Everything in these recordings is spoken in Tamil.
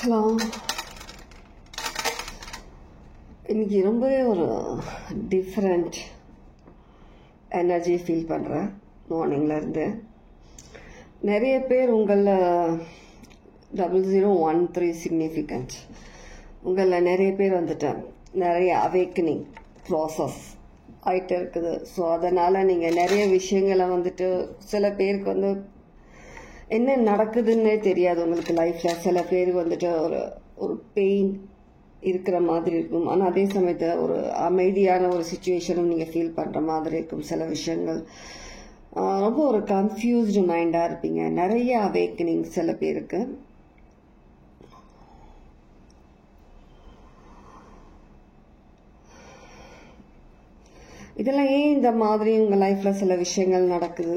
ஹலோ. இன்னைக்கு ரொம்பவே ஒரு டிஃப்ரெண்ட் எனர்ஜி ஃபீல் பண்ணுறேன். மார்னிங்லேருந்து நிறைய பேர் உங்களில் 0013 சிக்னிஃபிகண்ட் உங்களில் நிறைய பேர் வந்துட்டேன். நிறைய அவேக்கனிங் ப்ராசஸ் ஆகிட்டு இருக்குது. ஸோ அதனால் நீங்கள் நிறைய விஷயங்களை வந்துட்டு சில பேருக்கு வந்து என்ன நடக்குதுன்னே தெரியாது உங்களுக்கு லைஃப்பில். சில பேருக்கு வந்துட்டு ஒரு பெயின் இருக்கிற மாதிரி இருக்கும். ஆனால் அதே சமயத்தில் ஒரு அமைதியான ஒரு சுச்சுவேஷனும் நீங்கள் ஃபீல் பண்ணுற மாதிரி இருக்கும். சில விஷயங்கள் ரொம்ப ஒரு கன்ஃபியூஸ்டு மைண்டாக இருப்பீங்க. நிறைய அவேக்கனிங் சில பேருக்கு. இதெல்லாம் ஏன் இந்த மாதிரி உங்கள் லைஃப்பில் சில விஷயங்கள் நடக்குது?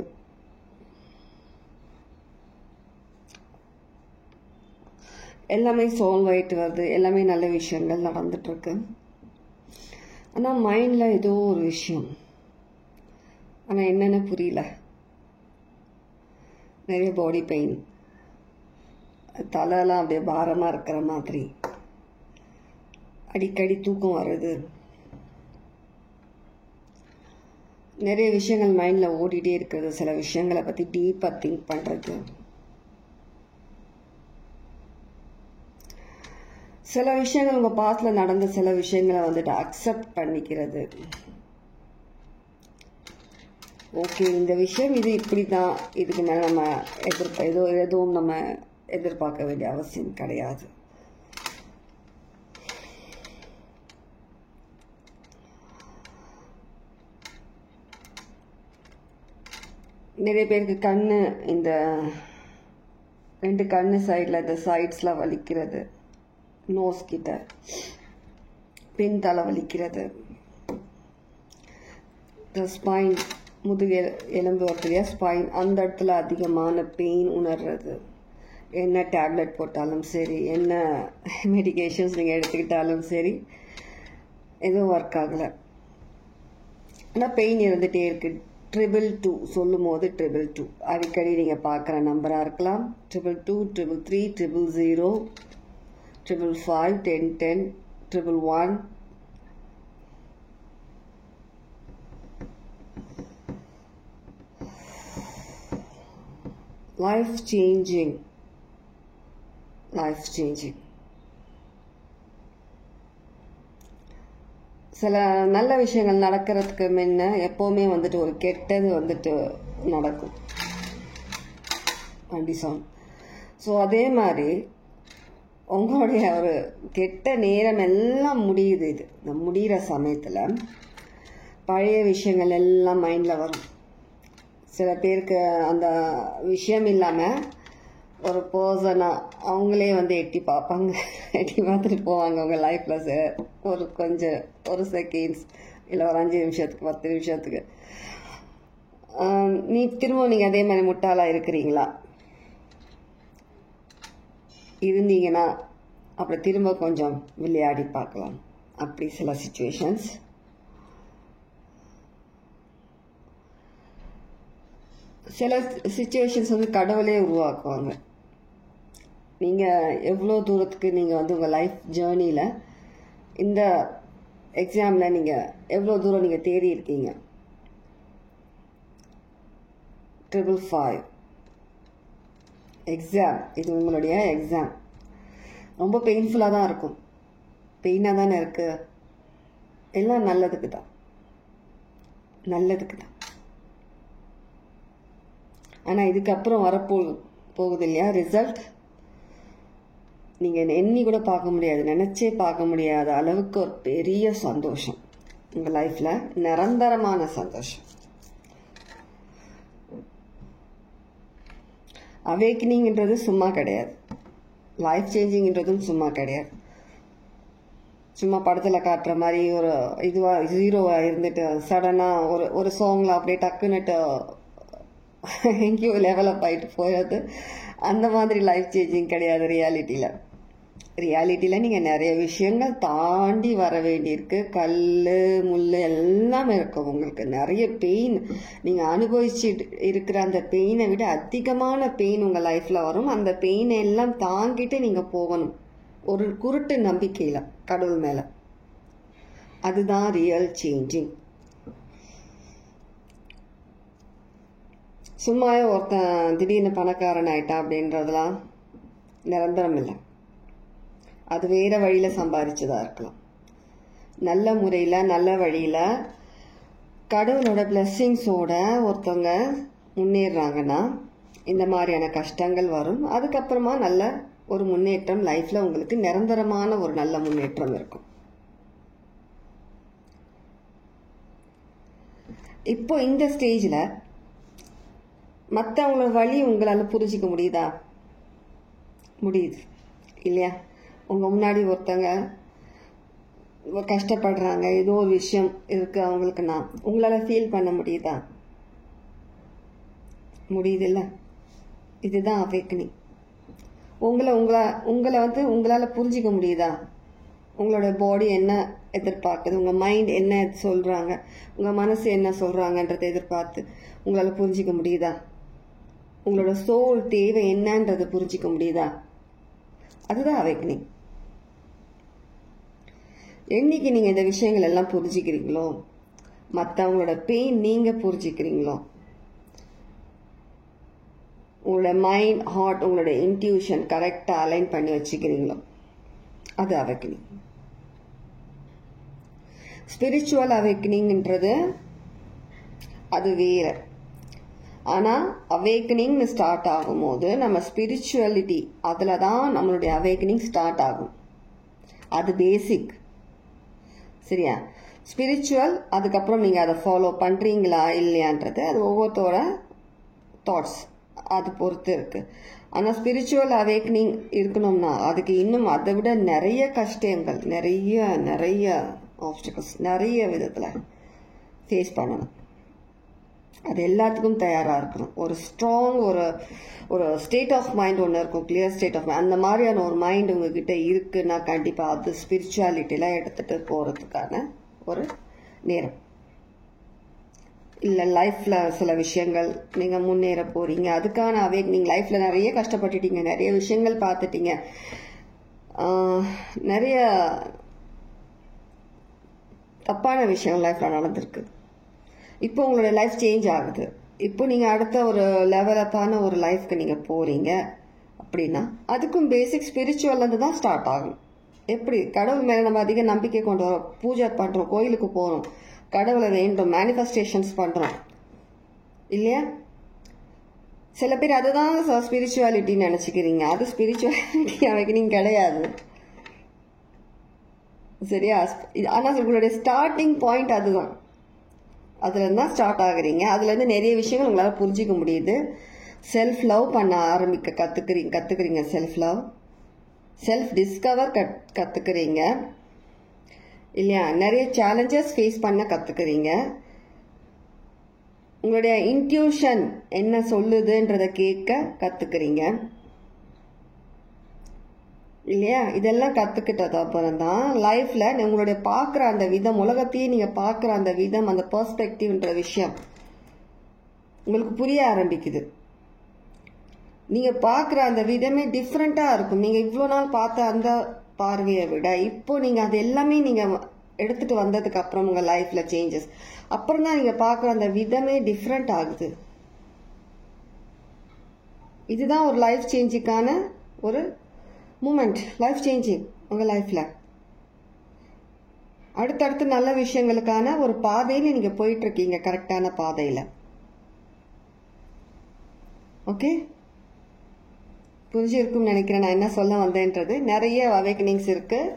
எல்லாமே சால்வ் ஆகிட்டு வருது. எல்லாமே நல்ல விஷயங்கள் நடந்துட்டுருக்கு. ஆனால் மைண்டில் ஏதோ ஒரு விஷயம், ஆனால் என்னென்னு புரியல. நிறைய பாடி பெயின், தலையெல்லாம் அப்படியே பாரமாக இருக்கிற மாதிரி, அடிக்கடி தூக்கம் வருது. நிறைய விஷயங்கள் மைண்டில் ஓடிட்டே இருக்கிறது. சில விஷயங்களை பற்றி டீப்பாக திங்க் பண்ணுறது. சில விஷயங்கள் உங்கள் பாஸ்டில் நடந்த சில விஷயங்களை வந்துட்டு அக்செப்ட் பண்ணிக்கிறது. ஓகே, இந்த விஷயம் இது இப்படி தான், இதுக்கு மேலே நம்ம எதுவும் நம்ம எதிர்பார்க்க வேண்டிய அவசியம் கிடையாது. நிறைய பேருக்கு கண்ணு, இந்த 2 கண்ணு சைடில் இந்த சைட்ஸில் வலிக்கிறது, நோஸ் கிட்ட பின் தலை வலிக்கிறது, ஸ்பைன் முதுகு எலும்பு வர்றதுலையா ஸ்பைன், அந்த இடத்துல அதிகமான பெயின் உணர்றது. என்ன டேப்லெட் போட்டாலும் சரி, என்ன மெடிகேஷன்ஸ் நீங்கள் எடுத்துக்கிட்டாலும் சரி, எதுவும் ஒர்க் ஆகலை. ஆனால் பெயின் இருந்துகிட்டே இருக்குது. 222 சொல்லும் போது 222 அடிக்கடி நீங்கள் பார்க்குற நம்பராக இருக்கலாம். 222, 333, 00, 555, 1010, 111. Life changing. சில நல்ல விஷயங்கள் நடக்கிறதுக்கு முன்ன எப்போவுமே வந்துட்டு ஒரு கெட்டது வந்துட்டு நடக்கும். அப்படி சொல். ஸோ அதே மாதிரி உங்களுடைய ஒரு கெட்ட நேரம் எல்லாம் முடியுது. இது இந்த முடிகிற சமயத்தில் பழைய விஷயங்கள் எல்லாம் மைண்டில் வரும். சில பேருக்கு அந்த விஷயம் இல்லாமல் ஒரு பர்சனாக அவங்களே வந்து எட்டி பார்ப்பாங்க. எட்டி பார்த்துட்டு போவாங்க உங்கள் லைஃப்பில். ஒரு செகண்ட்ஸ் இல்லை ஒரு 5 நிமிஷத்துக்கு 10 நிமிஷத்துக்கு. திரும்ப நீங்கள் அதே மாதிரி முட்டாளாக இருக்கிறீங்களா? இருந்தீங்கன்னா அப்புறம் திரும்ப கொஞ்சம் விளையாடி பார்க்கலாம். அப்படி சில சிச்சுவேஷன்ஸ். சில சிச்சுவேஷன்ஸ் வந்து கடவுளே உருவாக்குவாங்க. நீங்கள் எவ்வளோ தூரத்துக்கு நீங்கள் வந்து உங்கள் லைஃப் ஜேர்னியில் இந்த எக்ஸாமில் நீங்கள் எவ்வளோ தூரம் நீங்கள் தேடி இருக்கீங்க. 555 எக்ஸாம், இது உங்களுடைய எக்ஸாம். ரொம்ப பெயின்ஃபுல்லாக தான் இருக்கும். பெயினாக தானே இருக்குது. எல்லாம் நல்லதுக்கு தான். ஆனால் இதுக்கப்புறம் வரப்போகுது இல்லையா ரிசல்ட், நீங்கள் எண்ணி கூட பார்க்க முடியாது, நினச்சே பார்க்க முடியாத அளவுக்கு ஒரு பெரிய சந்தோஷம் உங்கள் லைஃப்பில், நிரந்தரமான சந்தோஷம். அவேக்கனிங்ன்றது சும்மா கிடையாது. லைஃப் சேஞ்சிங்ன்றதும் சும்மா கிடையாது. சும்மா படத்தில் காட்டுற மாதிரி ஒரு இதுவாக 0வாக இருந்துட்டு சடனாக ஒரு சாங்கில் அப்படியே டக்குன்னுட்டு எங்கேயோ லெவலப் ஆகிட்டு போயிடுது. அந்த மாதிரி லைஃப் சேஞ்சிங் கிடையாது. ரியாலிட்டியில் நீங்கள் நிறைய விஷயங்கள் தாண்டி வர வேண்டியிருக்கு. கல் முள் எல்லாமே இருக்கும். உங்களுக்கு நிறைய பெயின், நீங்கள் அனுபவிச்சுட்டு இருக்கிற அந்த பெயினை விட அதிகமான பெயின் உங்கள் லைஃப்பில் வரும். அந்த பெயினை எல்லாம் தாங்கிட்டு நீங்கள் போகணும். ஒரு குருட்டு நம்பிக்கையில் கடவுள் மேலே. அதுதான் ரியல் சேஞ்சிங். சும்மா ஒருத்தன் திடீர்னு பணக்காரன் ஆயிட்டான் அப்படின்றதுலாம் நிரந்தரம் இல்லை. அது வேற வழியில் சம்பாதிச்சதா இருக்கலாம். நல்ல முறையில் நல்ல வழியில் கடவுளோட பிளெஸ்ஸிங்ஸோட ஒருத்தவங்க முன்னேறாங்கன்னா இந்த மாதிரியான கஷ்டங்கள் வரும். அதுக்கப்புறமா நல்ல ஒரு முன்னேற்றம் லைஃப்பில் உங்களுக்கு நிரந்தரமான ஒரு நல்ல முன்னேற்றம் இருக்கும். இப்போ இந்த ஸ்டேஜில் மற்றவங்களோட வழி உங்களால் புரிஞ்சிக்க முடியுதா? முடியுது இல்லையா? உங்கள் முன்னாடி ஒருத்தங்க கஷ்டப்படுறாங்க, ஏதோ ஒரு விஷயம் இருக்குது அவங்களுக்குன்னா உங்களால் ஃபீல் பண்ண முடியுதா? முடியுது இல்லை? இதுதான் அவேக்கனிங். உங்களால் புரிஞ்சிக்க முடியுதா? உங்களோட பாடி என்ன எதிர்பார்க்குது, உங்கள் மைண்ட் என்ன சொல்கிறாங்க, உங்கள் மனசு என்ன சொல்கிறாங்கன்றதை எதிர்பார்த்து உங்களால் புரிஞ்சிக்க முடியுதா? உங்களோட சோல் தேவை என்னன்றதை புரிஞ்சிக்க முடியுதா? அதுதான் அவேக்கனிங். என்னைக்கு நீங்கள் இந்த விஷயங்கள் எல்லாம் புரிஞ்சிக்கிறீங்களோ, மற்றவங்களோட பெயின் நீங்கள் புரிஞ்சிக்கிறீங்களோ, உங்களோட மைண்ட் ஹார்ட் உங்களோட இன்ட்யூஷன் கரெக்டாக அலைன் பண்ணி வச்சுக்கிறீங்களோ, அது அவேக்கனிங். ஸ்பிரிச்சுவல் அவேக்கனிங்ன்றது அது வேற. ஆனால் அவேக்கனிங்னு ஸ்டார்ட் ஆகும்போது நம்ம ஸ்பிரிச்சுவலிட்டி அதில் தான் நம்மளுடைய அவேக்கனிங் ஸ்டார்ட் ஆகும். அது பேசிக். சரியா? ஸ்பிரிச்சுவல் அதுக்கப்புறம் நீங்கள் அதை ஃபாலோ பண்ணுறீங்களா இல்லையான்றது அது ஒவ்வொருத்தோட தாட்ஸ், அது பொறுத்து இருக்குது. ஆனால் ஸ்பிரிச்சுவல் அவேக்கனிங் இருக்கணும்னா அதுக்கு இன்னும் அதை விட நிறைய கஷ்டங்கள், நிறைய ஆப்ஸ்டிகல்ஸ் நிறைய விதத்தில் ஃபேஸ் பண்ணணும். அது எல்லாத்துக்கும் தயாராக இருக்கணும். ஒரு ஸ்ட்ராங் ஒரு ஸ்டேட் ஆஃப் மைண்ட் ஒன்று இருக்கும், கிளியர் ஸ்டேட் ஆஃப் மைண்ட். அந்த மாதிரியான ஒரு மைண்ட் உங்ககிட்ட இருக்குன்னா கண்டிப்பாக அது ஸ்பிரிச்சுவாலிட்டிலாம் எடுத்துகிட்டு போகிறதுக்கான ஒரு நேரம். இல்லை லைஃப்பில் சில விஷயங்கள் நீங்கள் முன்னேற போகிறீங்க, அதுக்கான அவேக்கனிங். லைஃப்பில் நிறைய கஷ்டப்பட்டுட்டீங்க, நிறைய விஷயங்கள் பார்த்துட்டீங்க, நிறைய தப்பான விஷயம் லைஃப்பில் நடந்திருக்கு. இப்போ உங்களோட லைஃப் சேஞ்ச் ஆகுது. இப்போ நீங்கள் அடுத்த ஒரு லெவலப்பான ஒரு லைஃப்க்கு நீங்கள் போகிறீங்க அப்படின்னா அதுக்கும் பேசிக் ஸ்பிரிச்சுவல்லேருந்து தான் ஸ்டார்ட் ஆகும். எப்படி கடவுள் மேலே நம்ம அதிக நம்பிக்கை கொண்டு வரோம், பூஜை பண்ணுறோம், கோயிலுக்கு போகிறோம், கடவுளை வேண்டும், மேனிஃபெஸ்டேஷன்ஸ் பண்ணுறோம் இல்லையா? சில பேர் அதுதான் ஸ்பிரிச்சுவாலிட்டின்னு நினச்சிக்கிறீங்க. அது ஸ்பிரிச்சுவாலிட்டி அவேக்கனிங் கிடையாது. சரியா? ஆனால் உங்களுடைய ஸ்டார்டிங் பாயிண்ட் அதுதான். அதுலேருந்து தான் ஸ்டார்ட் ஆகுறீங்க. அதுலேருந்து நிறைய விஷயங்கள் உங்களால் புரிஞ்சிக்க முடியுது. செல்ஃப் லவ் பண்ண ஆரம்பிக்க கற்றுக்குறீங்க. செல்ஃப் லவ், செல்ஃப் டிஸ்கவர் கற்றுக்குறீங்க இல்லையா? நிறைய சேலஞ்சஸ் ஃபேஸ் பண்ண கற்றுக்குறீங்க. உங்களுடைய இன்ட்யூஷன் என்ன சொல்லுதுன்றதை கேட்க கற்றுக்குறீங்க இல்லையா? இதெல்லாம் கற்றுக்கிட்டது அப்புறம் தான் லைஃப்பில் உங்களுடைய பார்க்குற அந்த விதம், உலகத்தையே நீங்கள் பார்க்குற அந்த விதம், அந்த பெர்ஸ்பெக்டிவ்ன்ற விஷயம் உங்களுக்கு புரிய ஆரம்பிக்குது. நீங்கள் பார்க்குற அந்த விதமே டிஃப்ரெண்ட்டாக இருக்கும். நீங்கள் இவ்வளோ நாள் பார்த்த அந்த பார்வையை விட இப்போ நீங்கள் அது எல்லாமே நீங்கள் எடுத்துகிட்டு வந்ததுக்கு அப்புறம் உங்கள் லைஃப்பில் சேஞ்சஸ் அப்புறம் தான் நீங்கள் பார்க்குற அந்த விதமே டிஃப்ரெண்ட் ஆகுது. இதுதான் ஒரு லைஃப் சேஞ்சுக்கான ஒரு மூமெண்ட். லைஃப் சேஞ்சிங் உங்கள் லைஃப்பில் அடுத்தடுத்து நல்ல விஷயங்களுக்கான ஒரு பாதையில் நீங்கள் போயிட்டுருக்கீங்க, கரெக்டான பாதையில். ஓகே, புரிஞ்சிருக்கும்னு நினைக்கிறேன் நான் என்ன சொல்ல வந்தேன்றது. நிறைய அவேக்கனிங்ஸ் இருக்குது.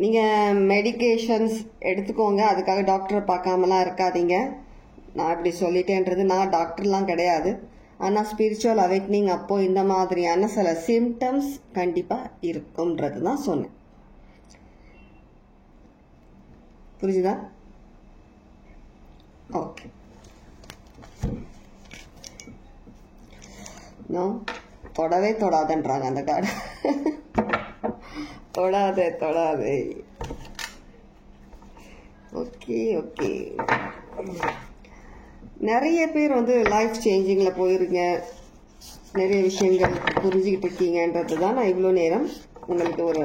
நீங்கள் மெடிக்கேஷன்ஸ் எடுத்துக்கோங்க, அதுக்காக டாக்டரை பார்க்காமலாம் இருக்காதீங்க. நான் இப்படி சொல்லிட்டேன்றது நான் டாக்டர்லாம் கிடையாது. ஆனால் ஸ்பிரிச்சுவல் அவேக்கனிங் அப்போது இந்த மாதிரியான சில சிம்டம்ஸ் கண்டிப்பாக இருக்கும்ன்றது தான் சொன்னேன். புரிஞ்சுதா? ஓகே, தொடவே தொடாதன்றாங்க அந்த கார்டு. தொடாதே. ஓகே ஓகே, நிறைய பேர் லைஃப் சேஞ்சிங்கில் போயிருங்க, நிறைய விஷயங்கள் புரிஞ்சுக்கிட்டு இருக்கீங்கன்றது தான் நான் இவ்வளோ நேரம் உங்களுக்கு ஒரு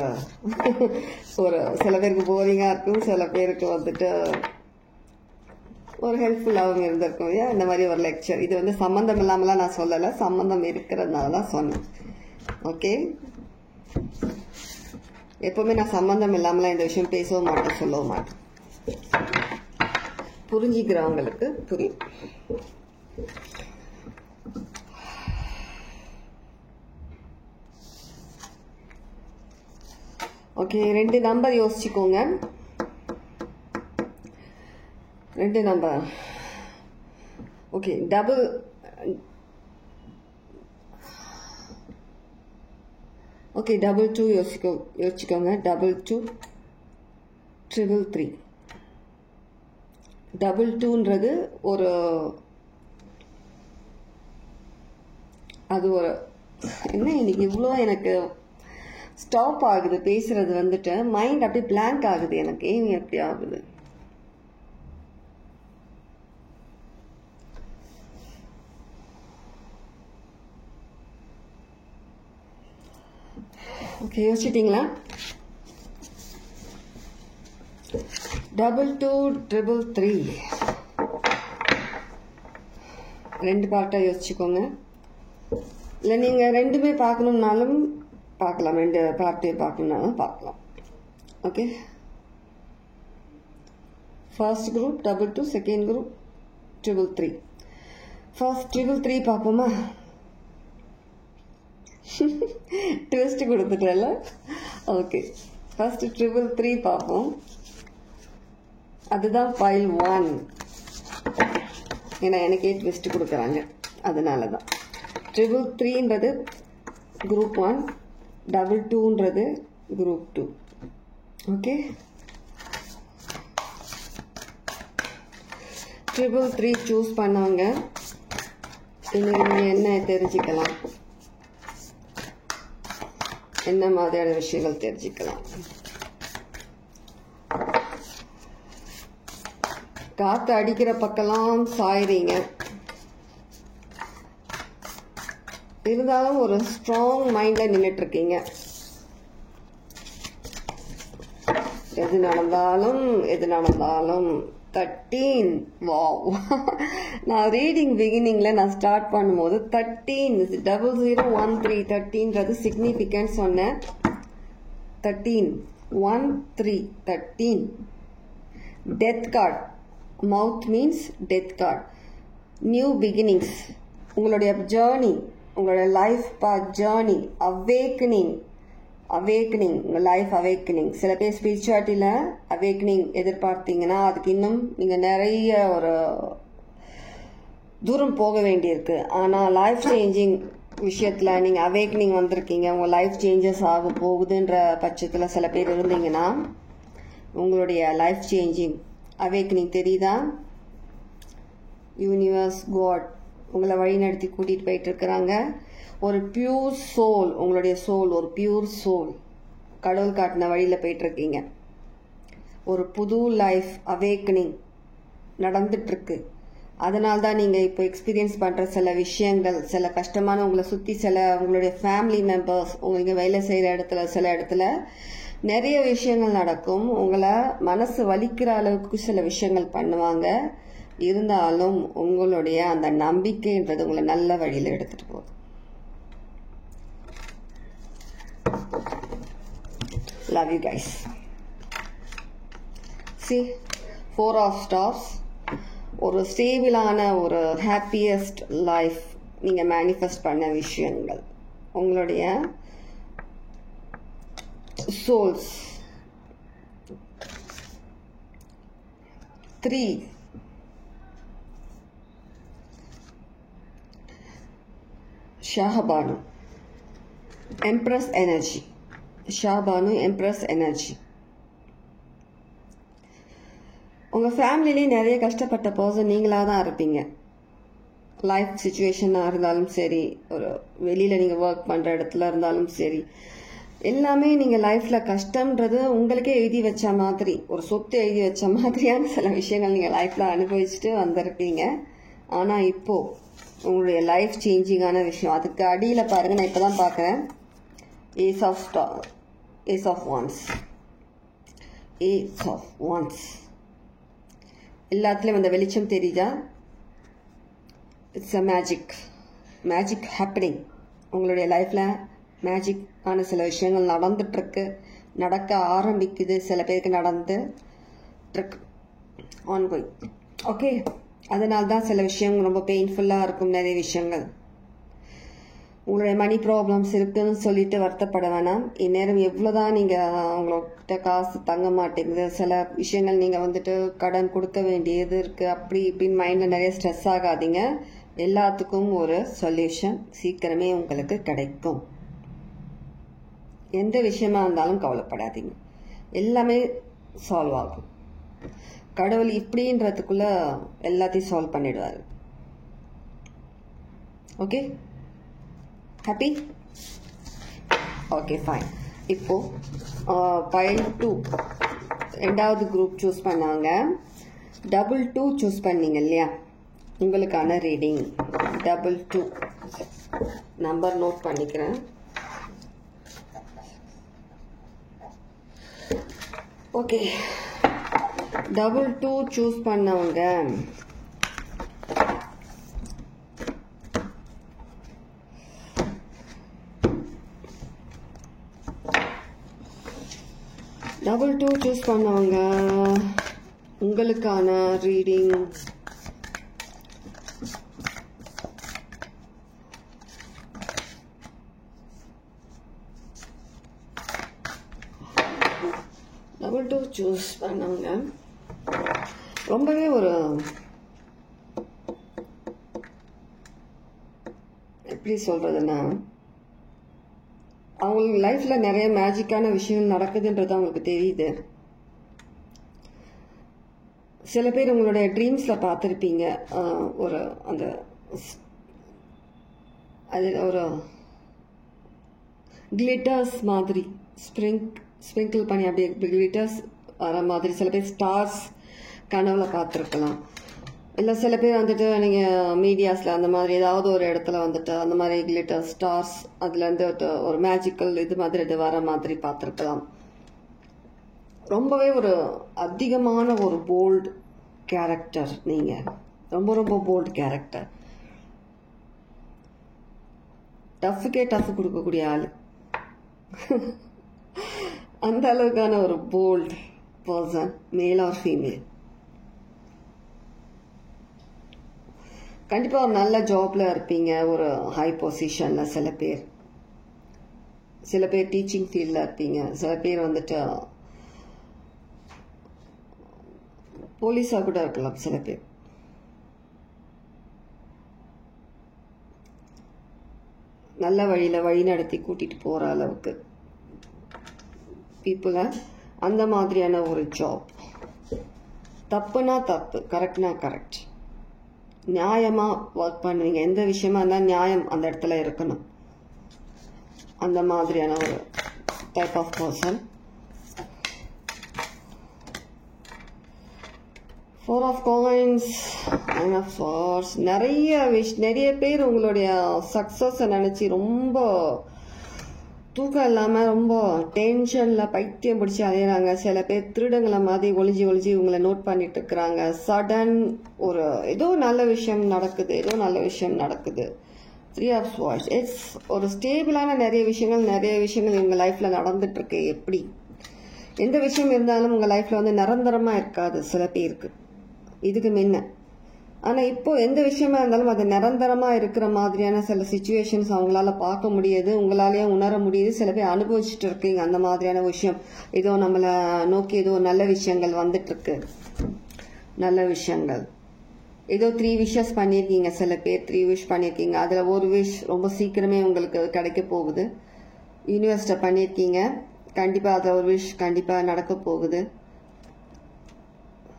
ஒரு சில பேருக்கு போரிங்காக இருக்கும், சில பேருக்கு வந்துட்டு ஒரு ஹெல்ப்ஃபுல்லாகவும் இருந்திருக்கும் இல்லையா. இந்த மாதிரி ஒரு லெக்சர் இது வந்து சம்மந்தம் இல்லாமலாம் நான் சொல்லலை, சம்மந்தம் இருக்கிறதுனால தான் சொன்னேன். ஓகே, எப்பவுமே நான் சம்மந்தம் இல்லாமலாம் இந்த விஷயம் பேசவும் மாட்டேன், சொல்லவும் மாட்டேன். புரிஞ்சிக்கிறவங்களுக்கு புரியும். ஓகே, 2 நம்பர் யோசிச்சுக்கோங்க. 2 நம்பர். ஓகே, டபுள் 2 யோசிச்சுக்கோங்க. 22 333. 22ன்றது ஒரு அது ஒரு என்ன இன்னைக்கு இவ்வளோ எனக்கு ஸ்டாப் ஆகுது பேசுறது, வந்துட்டு மைண்ட் அப்படியே பிளாங்க் ஆகுது எனக்கு. ஏன் எப்படி ஆகுது? ஓகே, யோசிச்சிட்டிங்களா? 2233 2 பார்ட்டாக யோசிச்சுக்கோங்க. இல்லை நீங்கள் 2மே பார்க்கணுன்னாலும் பார்க்கலாம், 2 பார்ட்டே பார்க்கணுன்னாலும் பார்க்கலாம். Okay, first group 22, second group 333. First 333 பார்ப்போமா? ட்விஸ்ட் கொடுத்துட்டல. ஓகே, ஃபர்ஸ்ட் 333 பார்ப்போம். அதுதான் ஃபைல் 1. ஏன்னா எனக்கே ட்விஸ்ட் கொடுக்குறாங்க, அதனால தான். 333ன்றது குரூப் 1, 22ன்றது குரூப் 2. ஓகே, 333 சூஸ் பண்ணவங்க இன்னைக்கு நீங்கள் என்ன தெரிஞ்சுக்கலாம், என்ன மாதிரியான விஷயங்கள் தெரிஞ்சுக்கலாம்? காற்று அடிக்கிற பக்கம்லாம் சாயிறீங்க, இருந்தாலும் ஒரு ஸ்ட்ராங் மைண்டில் நின்றுட்டுருக்கீங்க. எது நடந்தாலும் 13. வாவ், நான் ரீடிங் பிகினிங்கில் நான் ஸ்டார்ட் பண்ணும்போது 13 0013 13ன்றது சிக்னிஃபிகன்ட் சொன்னேன். 13 1 3 13. டெத் கார்டு, மவுத் means death card. New beginnings, உங்களுடைய ஜேர்னி, உங்களுடைய லைஃப் பாத் ஜேர்னி, அவேக்கனிங், உங்கள் லைஃப் அவேக்கனிங். சில பேர் ஸ்பிரிச்சுவாலிட்டியில் அவேக்கனிங் எதிர்பார்த்தீங்கன்னா அதுக்கு இன்னும் நீங்கள் நிறைய ஒரு தூரம் போக வேண்டியிருக்கு. ஆனால் லைஃப் சேஞ்சிங் விஷயத்தில் நீங்கள் அவேக்கனிங் வந்திருக்கீங்க, உங்கள் லைஃப் சேஞ்சஸ் ஆக போகுதுன்ற பட்சத்தில் சில பேர் இருந்தீங்கன்னா உங்களுடைய லைஃப் சேஞ்சிங் அவேக்கனிங் தெரியுதா? யூனிவர்ஸ், காட் உங்களை வழி நடத்தி கூட்டிகிட்டு போயிட்டு இருக்கிறாங்க. ஒரு பியூர் சோல், உங்களுடைய சோல் ஒரு பியூர் சோல், கடவுள் காட்டின வழியில் போயிட்டுருக்கீங்க. ஒரு புது லைஃப் அவேக்கனிங் நடந்துட்டுருக்கு. அதனால தான் நீங்கள் இப்போ எக்ஸ்பீரியன்ஸ் பண்ணுற சில விஷயங்கள், சில கஷ்டமான உங்களை சுற்றி சில உங்களுடைய ஃபேமிலி மெம்பர்ஸ், உங்களுக்கு வேலை செய்கிற இடத்துல சில இடத்துல நிறைய விஷயங்கள் நடக்கும். உங்களை மனசு வலிக்கிற அளவுக்கு சில விஷயங்கள் பண்ணுவாங்க. இருந்தாலும் உங்களுடைய அந்த நம்பிக்கைன்றது உங்களை நல்ல வழியில் எடுத்துகிட்டு போகுது. Love you guys. See, 4 of stars, ஒரு ஸ்டேபிளான ஒரு ஹாப்பியஸ்ட் லைஃப் நீங்கள் மேனிஃபெஸ்ட் பண்ண விஷயங்கள், உங்களுடைய souls. 3 Shahbanu, empress energy. Shahbanu empress energy. உங்கள் ஃபேமிலிலேயே நிறைய கஷ்டப்பட்ட பர்சன் நீங்களாக தான் இருப்பீங்க. லைஃப் சுச்சுவேஷனாக இருந்தாலும் சரி, ஒரு வெளியில் நீங்கள் ஒர்க் பண்ணுற இடத்துல இருந்தாலும் சரி, எல்லாமே நீங்கள் லைஃப்பில் கஷ்டம்ன்றது உங்களுக்கே எழுதி வச்ச மாதிரி, ஒரு சொத்து எழுதி வச்ச மாதிரியான சில விஷயங்கள் நீங்கள் லைஃப்பில் அனுபவிச்சுட்டு வந்திருப்பீங்க. ஆனால் இப்போது உங்களுடைய லைஃப் சேஞ்சிங்கான விஷயம், அதுக்கு அடியில் பாருங்கள், நான் இப்போ தான் பார்க்குறேன். Ace of Ace of Wands. Ace of Wands. எல்லாத்துலேயும் அந்த வெளிச்சம் தெரியுதா? It's a magic happening. உங்களுடைய லைஃப்பில் மேஜிக் ஆன சில விஷயங்கள் நடந்துட்டுருக்கு, நடக்க ஆரம்பிக்குது, சில பேருக்கு நடந்துட்டுருக்கு, ஆன்கோயிங். ஓகே, அதனால தான் சில விஷயங்கள் ரொம்ப பெயின்ஃபுல்லாக இருக்கும். நிறைய விஷயங்கள் உங்களுடைய மணி ப்ராப்ளம்ஸ் இருக்குன்னு சொல்லிட்டு வருத்தப்பட வேணாம். இந்நேரம் எவ்வளோதான் நீங்கள் அவங்கள்ட்ட காசு தங்க மாட்டேங்குது, சில விஷயங்கள் நீங்கள் வந்துட்டு கடன் கொடுக்க வேண்டியது இருக்குது, அப்படி இப்படின்னு மைண்டில் நிறைய ஸ்ட்ரெஸ் ஆகாதீங்க. எல்லாத்துக்கும் ஒரு சொல்யூஷன் சீக்கிரமே உங்களுக்கு கிடைக்கும். எந்த விஷயமா இருந்தாலும் கவலைப்படாதீங்க, எல்லாமே சால்வ் ஆகும். கடவுள் இப்படின்றதுக்குள்ள எல்லாத்தையும் சால்வ் பண்ணிடுவார். Okay, happy? Okay, fine. இப்போ பைல் 2 ரெண்டாவது குரூப் சூஸ் பண்ணாங்க. 2 சூஸ் பண்ணீங்க இல்லையா? உங்களுக்கான ரீடிங் 2 நம்பர் நோட் பண்ணிக்கிறேன். ஓகே, 2 சூஸ் பண்ணவங்க சூஸ் பண்ணவங்க உங்களுக்கான ரீடிங் சூஸ் பண்ணவங்க ரொம்பவே ஒரு எப்படி சொல்றதுன்னா, அவங்களுக்கு லைஃப்ல நிறைய மேஜிக்கான விஷயங்கள் நடக்குதுன்றது அவங்களுக்கு தெரியுது. சில பேர் உங்களுடைய ட்ரீம்ஸ்ல பார்த்துருப்பீங்க, ஒரு அந்த அது ஒரு கிளிட்டர்ஸ் மாதிரி ஸ்ப்ரிங்கிள் பண்ணி அப்படியே கிளிட்டர்ஸ் வர மாதிரி சில பேர் ஸ்டார்ஸ் கனவுல பார்த்துருக்கலாம். இல்லை சில பேர் வந்துட்டு நீங்கள் மீடியாஸில் அந்த மாதிரி ஏதாவது ஒரு இடத்துல வந்துட்டு அந்த மாதிரி கிளிட்டர் ஸ்டார்ஸ் அதுலேருந்து ஒரு மேஜிக்கல் இது மாதிரி இது வர மாதிரி பார்த்துருக்கலாம். ரொம்பவே ஒரு அதிகமான ஒரு போல்டு கேரக்டர் நீங்கள், ரொம்ப போல்டு கேரக்டர். டஃப்புக்கே டஃப் கொடுக்கக்கூடிய ஆள், அந்த அளவுக்கான ஒரு bold person, male or female. கண்டிப்பாக ஒரு நல்ல ஜாப்ல இருப்பீங்க, ஒரு ஹை பொசிஷன்ல. சில பேர் டீச்சிங் ஃபீல்டில் இருப்பீங்க, சில பேர் வந்துட்டு போலீஸாக கூட இருக்கலாம். சில பேர் நல்ல வழியில் வழி நடத்தி கூட்டிட்டு போகிற அளவுக்கு பீப்புளை, அந்த மாதிரியான ஒரு ஜாப். தப்புனா தப்பு, கரெக்ட்னா கரெக்ட், நியாயமா ஒர்க் பண்ணுவீங்க. எந்த விஷயமா இருந்தால் நியாயம் அந்த இடத்துல இருக்கணும். அந்த மாதிரியான ஒரு type of person. 4 of coins, 9 of swords. நிறைய பேர் உங்களுடைய சக்ஸஸை நினச்சி ரொம்ப தூக்கம் இல்லாமல் ரொம்ப டென்ஷனில் பைத்தியம் பிடிச்சி அலையிறாங்க. சில பேர் திருடங்களை மாதிரி ஒளிஞ்சு உங்களை நோட் பண்ணிட்டு இருக்கிறாங்க. சடன் ஒரு ஏதோ நல்ல விஷயம் நடக்குது. 3 of swords. இட்ஸ் ஒரு ஸ்டேபிளான நிறைய விஷயங்கள் உங்கள் லைஃப்பில் நடந்துட்டு இருக்கு. எப்படி எந்த விஷயம் இருந்தாலும் உங்கள் லைஃப்பில் வந்து நிரந்தரமாக இருக்காது சில பேருக்கு இதுக்கு முன்ன. ஆனால் இப்போ எந்த விஷயமா இருந்தாலும் அது நிரந்தரமாக இருக்கிற மாதிரியான சில சுச்சுவேஷன்ஸ் அவங்களால பார்க்க முடியுது, உங்களாலேயே உணர முடியுது. சில பேர் அனுபவிச்சுட்டு இருக்கீங்க அந்த மாதிரியான விஷயம். ஏதோ நம்மளை நோக்கி ஏதோ நல்ல விஷயங்கள் வந்துட்டு இருக்கு. நல்ல விஷயங்கள் ஏதோ 3 விஷஸ் பண்ணியிருக்கீங்க. சில பேர் 3 விஷ் பண்ணியிருக்கீங்க. அதில் ஒரு விஷ் ரொம்ப சீக்கிரமே உங்களுக்கு கிடைக்க போகுது. யூனிவர்ஸ்ட்டை பண்ணியிருக்கீங்க, கண்டிப்பாக அதில் ஒரு விஷ் கண்டிப்பாக நடக்க போகுது.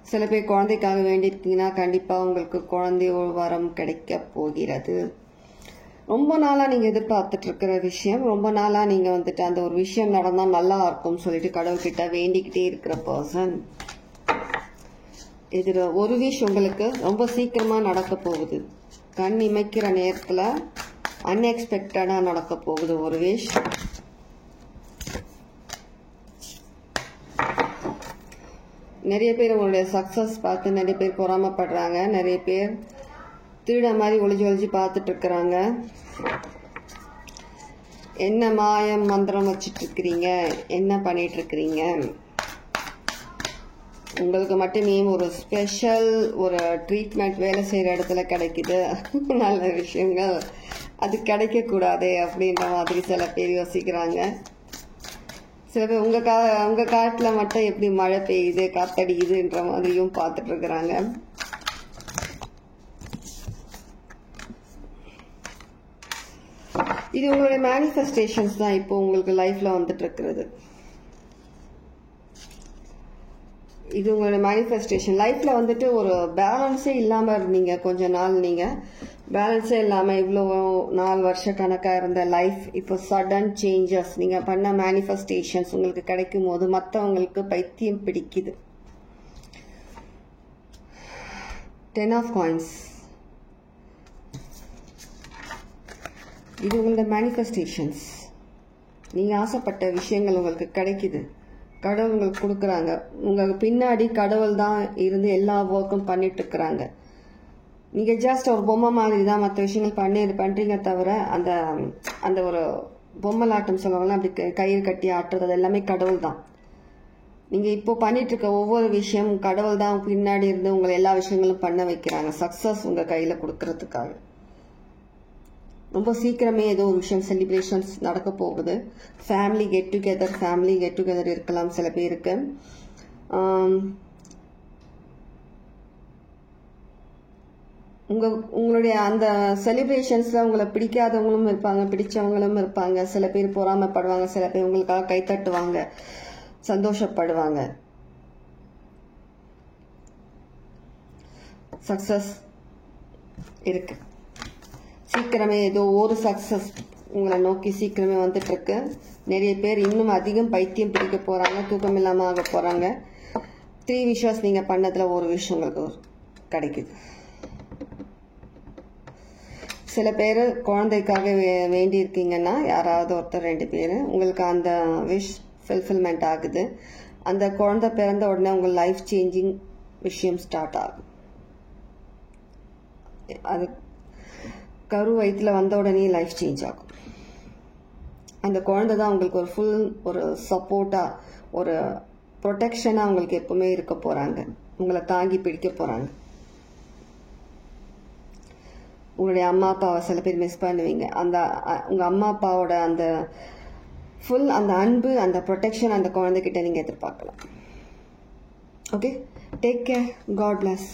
சில பேர் குழந்தைக்காக வேண்டியிருக்கீங்கன்னா கண்டிப்பாக உங்களுக்கு குழந்தை ஒரு வரம் கிடைக்க போகிறது. ரொம்ப நாளாக நீங்கள் எதிர்பார்த்துட்டு இருக்கிற விஷயம், ரொம்ப நாளாக நீங்கள் வந்துட்டு அந்த ஒரு விஷயம் நடந்தால் நல்லா இருக்கும்னு சொல்லிட்டு கடவுள்கிட்ட வேண்டிக்கிட்டே இருக்கிற பர்சன். இது ஒரு விஷ் உங்களுக்கு ரொம்ப சீக்கிரமாக நடக்க போகுது. கண் இமைக்கிற நேரத்தில் அன்எக்ஸ்பெக்டடாக நடக்க போகுது ஒரு விஷ். நிறைய பேர் உங்களுடைய சக்ஸஸ் பார்த்து நிறைய பேர் பொறாமப்படுறாங்க. நிறைய பேர் திருட மாதிரி ஒளிஞ்சு பார்த்துட்டு இருக்கிறாங்க. என்ன மாயம் மந்திரம் வச்சுட்டு இருக்கிறீங்க, என்ன பண்ணிட்டு இருக்கிறீங்க? உங்களுக்கு மட்டுமே ஒரு ஸ்பெஷல் ஒரு ட்ரீட்மெண்ட் வேலை செய்கிற இடத்துல கிடைக்குது, நல்ல விஷயங்கள், அது கிடைக்கக்கூடாது அப்படின்ற மாதிரி சில பேர் யோசிக்கிறாங்க. சில பேர் உங்கள் காட்டில் மட்டும் எப்படி மழை பெய்யுது காத்தடிக்குதுன்ற மாதிரியும் பார்த்துட்டு இருக்கிறாங்க. இது உங்களுடைய மேனிஃபெஸ்டேஷன்ஸ் தான் இப்போ உங்களுக்கு லைஃப்ல வந்துட்டு இருக்கிறது. இது உங்களுடைய மேனிஃபெஸ்டேஷன். லைஃப்ல வந்துட்டு ஒரு பேலன்ஸே இல்லாம இருந்தீங்க கொஞ்ச நாள். நீங்க பேலன்ஸே இல்லாம இவ்வளோ நாள் வருஷ கணக்காக இருந்த லைஃப் இப்போ சடன் சேஞ்சஸ். நீங்க பண்ண மேனிஃபெஸ்டேஷன்ஸ் உங்களுக்கு கிடைக்கும் போது மற்றவங்களுக்கு பைத்தியம் பிடிக்குது. 10 of coins. இது உங்களோட மேனிஃபெஸ்டேஷன்ஸ். நீங்கள் ஆசைப்பட்ட விஷயங்கள் உங்களுக்கு கிடைக்குது, கடவுள் உங்களுக்கு கொடுக்குறாங்க. உங்களுக்கு பின்னாடி கடவுள் தான் இருந்து எல்லா ஒர்க்கும் பண்ணிட்டு இருக்கிறாங்க. நீங்கள் ஜஸ்ட் ஒரு பொம்மை மாதிரி தான் மற்ற விஷயங்கள் பண்ணுறீங்க தவிர அந்த அந்த ஒரு பொம்மலாட்டம் சொல்லுவாங்க, அப்படி கயிறு கட்டி ஆட்டுறது, அது எல்லாமே கடவுள் தான். நீங்கள் இப்போ பண்ணிட்டு இருக்க ஒவ்வொரு விஷயம் கடவுள் தான் பின்னாடி இருந்து உங்களை எல்லா விஷயங்களும் பண்ண வைக்கிறாங்க, சக்ஸஸ் உங்கள் கையில் கொடுக்கறதுக்காக. ரொம்ப சீக்கிரமே ஏதோ ஒரு விஷயம் செலிப்ரேஷன்ஸ் நடக்க போகுது. ஃபேமிலி கெட் டுகெதர் இருக்கலாம் சில பேருக்கு. உங்களுடைய அந்த செலிப்ரேஷன்ஸ்ல உங்களை பிடிக்காதவங்களும் இருப்பாங்க, பிடிச்சவங்களும் இருப்பாங்க. சில பேர் பொறாமைப்படுவாங்க, சில பேர் உங்களுக்காக கைத்தட்டுவாங்க, சந்தோஷப்படுவாங்க. சக்சஸ் இருக்கு. சீக்கிரமே ஏதோ ஒரு சக்சஸ் உங்களை நோக்கி சீக்கிரமே வந்துட்டு இருக்கு. நிறைய பேர் இன்னும் அதிகம் பைத்தியம் பிடிக்க போறாங்க, தூக்கம் இல்லாம ஆக போறாங்க. 3 விஷஸ் நீங்க பண்ணதுல ஒரு விஷயம் உங்களுக்கு கிடைக்குது. சில பேர் குழந்தைக்காக வேண்டி இருக்கீங்கன்னா யாராவது ஒருத்தர் 2 பேர் உங்களுக்கு அந்த விஷ் ஃபுல்ஃபில்மெண்ட் ஆகுது. அந்த குழந்தை பிறந்த உடனே உங்க லைஃப் சேஞ்சிங் விஷயம் ஸ்டார்ட் ஆகும். அது கரு வயிற்றுல வந்த உடனே லைஃப் சேஞ்ச் ஆகும். அந்த குழந்தை தான் உங்களுக்கு ஒரு ஃபுல் ஒரு சப்போர்ட்டா ஒரு ப்ரொடெக்ஷனா உங்களுக்கு எப்பவுமே இருக்க போறாங்க, உங்களை தாங்கி பிடிக்க போறாங்க. உங்களுடைய அம்மா அப்பாவை சில பேர் மிஸ் பண்ணுவீங்க. அந்த உங்க அம்மா அப்பாவோட அந்த ஃபுல் அந்த அன்பு அந்த ப்ரொடெக்ஷன் அந்த குழந்தைகிட்ட நீங்க எதிர்பார்க்கலாம். Okay, take care, God plus.